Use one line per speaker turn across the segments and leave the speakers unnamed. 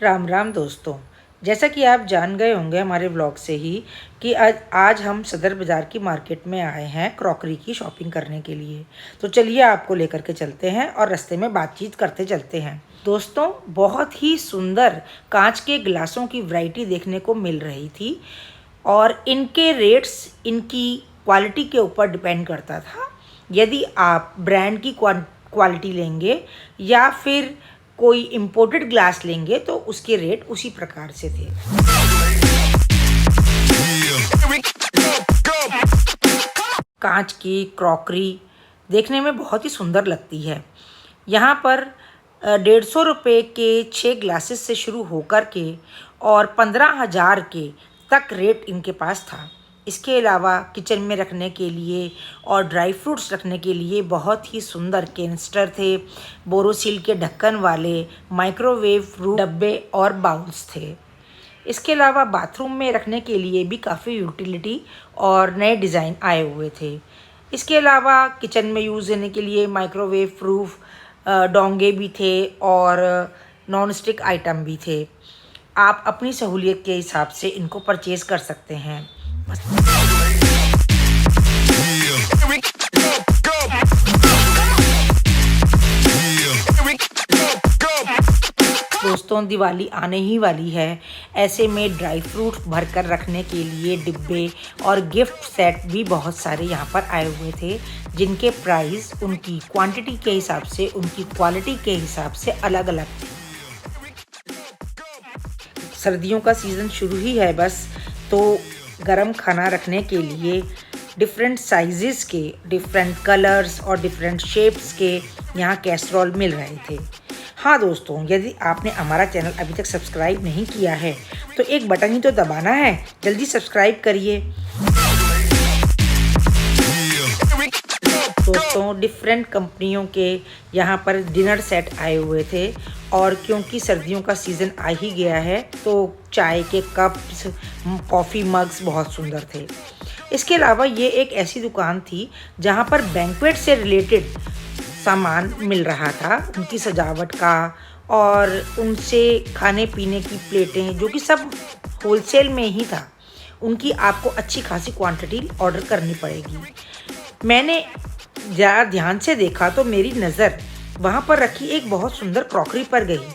राम राम दोस्तों, जैसा कि आप जान गए होंगे हमारे ब्लॉग से ही कि आज हम सदर बाज़ार की मार्केट में आए हैं क्रॉकरी की शॉपिंग करने के लिए। तो चलिए आपको लेकर के चलते हैं और रास्ते में बातचीत करते चलते हैं। दोस्तों, बहुत ही सुंदर कांच के गिलासों की वैरायटी देखने को मिल रही थी और इनके रेट्स इनकी क्वालिटी के ऊपर डिपेंड करता था। यदि आप ब्रांड की क्वालिटी लेंगे या फिर कोई इम्पोर्टेड ग्लास लेंगे तो उसके रेट उसी प्रकार से थे। कांच की क्रॉकरी देखने में बहुत ही सुंदर लगती है। यहाँ पर 150 रुपये के 6 ग्लासेस से शुरू होकर के और 15,000 के तक रेट इनके पास था। इसके अलावा किचन में रखने के लिए और ड्राई फ्रूट्स रखने के लिए बहुत ही सुंदर कैनिस्टर थे, बोरोसिल के ढक्कन वाले माइक्रोवेव डब्बे और बाउल्स थे। इसके अलावा बाथरूम में रखने के लिए भी काफ़ी यूटिलिटी और नए डिज़ाइन आए हुए थे। इसके अलावा किचन में यूज़ होने के लिए माइक्रोवेव प्रूफ डोंगे भी थे और नॉन स्टिक आइटम भी थे। आप अपनी सहूलियत के हिसाब से इनको परचेज़ कर सकते हैं। दोस्तों, दिवाली आने ही वाली है। ऐसे में ड्राई फ्रूट भरकर रखने के लिए डिब्बे और गिफ्ट सेट भी बहुत सारे यहाँ पर आए हुए थे, जिनके प्राइस उनकी क्वांटिटी के हिसाब से, उनकी क्वालिटी के हिसाब से अलग अलग थे। सर्दियों का सीज़न शुरू ही है बस, तो गरम खाना रखने के लिए डिफरेंट साइज़ेस के, डिफरेंट कलर्स और डिफरेंट शेप्स के यहाँ कैसरोल मिल रहे थे। हाँ दोस्तों, यदि आपने हमारा चैनल अभी तक सब्सक्राइब नहीं किया है तो एक बटन ही तो दबाना है, जल्दी सब्सक्राइब करिए। दोस्तों, डिफरेंट कंपनियों के यहाँ पर डिनर सेट आए हुए थे और क्योंकि सर्दियों का सीज़न आ ही गया है तो चाय के कप्स, कॉफ़ी मग्स बहुत सुंदर थे। इसके अलावा ये एक ऐसी दुकान थी जहाँ पर बैंक्वेट से रिलेटेड सामान मिल रहा था, उनकी सजावट का और उनसे खाने पीने की प्लेटें, जो कि सब होलसेल में ही था। उनकी आपको अच्छी खासी क्वांटिटी ऑर्डर करनी पड़ेगी। मैंने ज़रा ध्यान से देखा तो मेरी नज़र वहाँ पर रखी एक बहुत सुंदर क्रॉकरी पर गई।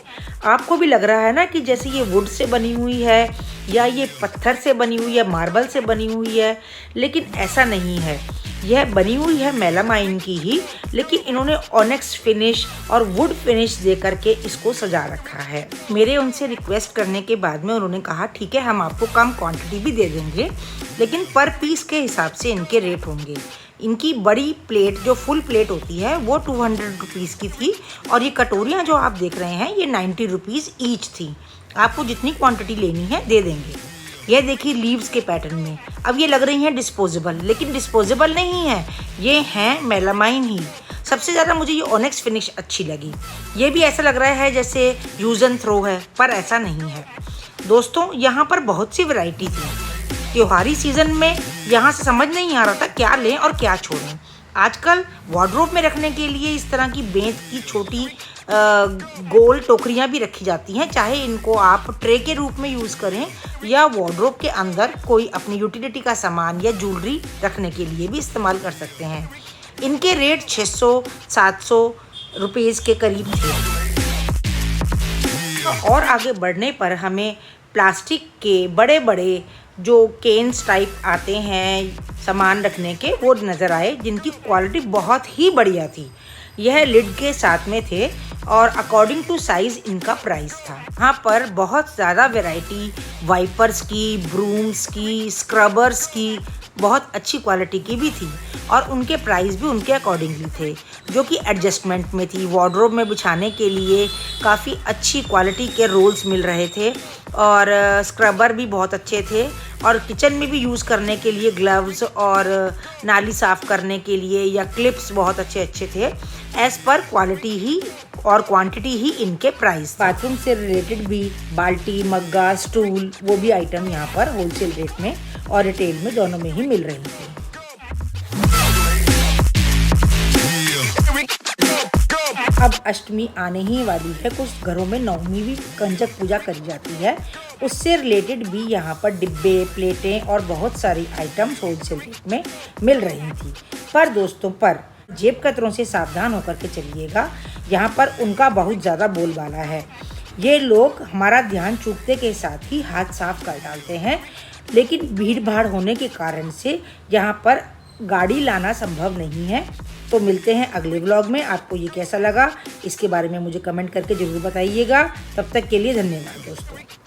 आपको भी लग रहा है ना कि जैसे ये वुड से बनी हुई है या ये पत्थर से बनी हुई है, मार्बल से बनी हुई है, लेकिन ऐसा नहीं है। यह बनी हुई है मेलामाइन की ही, लेकिन इन्होंने ऑनेक्स फिनिश और वुड फिनिश दे करके इसको सजा रखा है। मेरे उनसे रिक्वेस्ट करने के बाद में उन्होंने कहा ठीक है, हम आपको कम क्वांटिटी भी दे देंगे, लेकिन पर पीस के हिसाब से इनके रेट होंगे। इनकी बड़ी प्लेट जो फुल प्लेट होती है वो 200 रुपीज़ की थी और ये कटोरियाँ जो आप देख रहे हैं ये 90 रुपीज़ ईच थी। आपको जितनी क्वांटिटी लेनी है दे देंगे। यह देखिए लीव्स के पैटर्न में। अब ये लग रही हैं डिस्पोजेबल, लेकिन डिस्पोजेबल नहीं है, ये हैं मेलामाइन ही। सबसे ज़्यादा मुझे ये ऑनेक्स फिनिश अच्छी लगी। ये भी ऐसा लग रहा है जैसे यूज़ एंड थ्रो है, पर ऐसा नहीं है। दोस्तों, यहाँ पर बहुत सी वैरायटी थी। त्योहारी सीज़न में यहाँ से समझ नहीं आ रहा था क्या लें और क्या छोड़ें। आजकल वार्डरोब में रखने के लिए इस तरह की बेंत की छोटी गोल टोकरियाँ भी रखी जाती हैं, चाहे इनको आप ट्रे के रूप में यूज़ करें या वार्डरोब के अंदर कोई अपनी यूटिलिटी का सामान या ज्वेलरी रखने के लिए भी इस्तेमाल कर सकते हैं। इनके रेट 600-700 रुपीज़ के करीब थे। और आगे बढ़ने पर हमें प्लास्टिक के बड़े बड़े जो केन्स टाइप आते हैं सामान रखने के, वो नज़र आए, जिनकी क्वालिटी बहुत ही बढ़िया थी। यह लिड के साथ में थे और अकॉर्डिंग टू साइज़ इनका प्राइस था। यहाँ पर बहुत ज़्यादा वैरायटी वाइपर्स की, ब्रूम्स की, स्क्रबर्स की बहुत अच्छी क्वालिटी की भी थी और उनके प्राइस भी उनके अकॉर्डिंगली थे, जो कि एडजस्टमेंट में थी। वार्डरोब में बिछाने के लिए काफ़ी अच्छी क्वालिटी के रोल्स मिल रहे थे और स्क्रबर भी बहुत अच्छे थे और किचन में भी यूज़ करने के लिए ग्लव्स और नाली साफ़ करने के लिए या क्लिप्स बहुत अच्छे थे। एज़ पर क्वालिटी ही और क्वांटिटी ही इनके प्राइस। बाथरूम से रिलेटेड भी बाल्टी, मग्गा, स्टूल, वो भी आइटम यहाँ पर होलसेल रेट में और रिटेल में दोनों में ही मिल रही थी। अब अष्टमी आने ही वाली है, कुछ घरों में नवमी भी कंजक पूजा करी जाती है, उससे रिलेटेड भी यहाँ पर डिब्बे, प्लेटें और बहुत सारी आइटम्स होलसेल रेट में मिल रही थी। पर दोस्तों, पर जेब कतरों से सावधान होकर के चलिएगा, यहाँ पर उनका बहुत ज़्यादा बोलबाला है। ये लोग हमारा ध्यान चूकते के साथ ही हाथ साफ कर डालते हैं, लेकिन भीड़ भाड़ होने के कारण से यहाँ पर गाड़ी लाना संभव नहीं है। तो मिलते हैं अगले व्लॉग में। आपको ये कैसा लगा इसके बारे में मुझे कमेंट करके ज़रूर बताइएगा। तब तक के लिए धन्यवाद दोस्तों।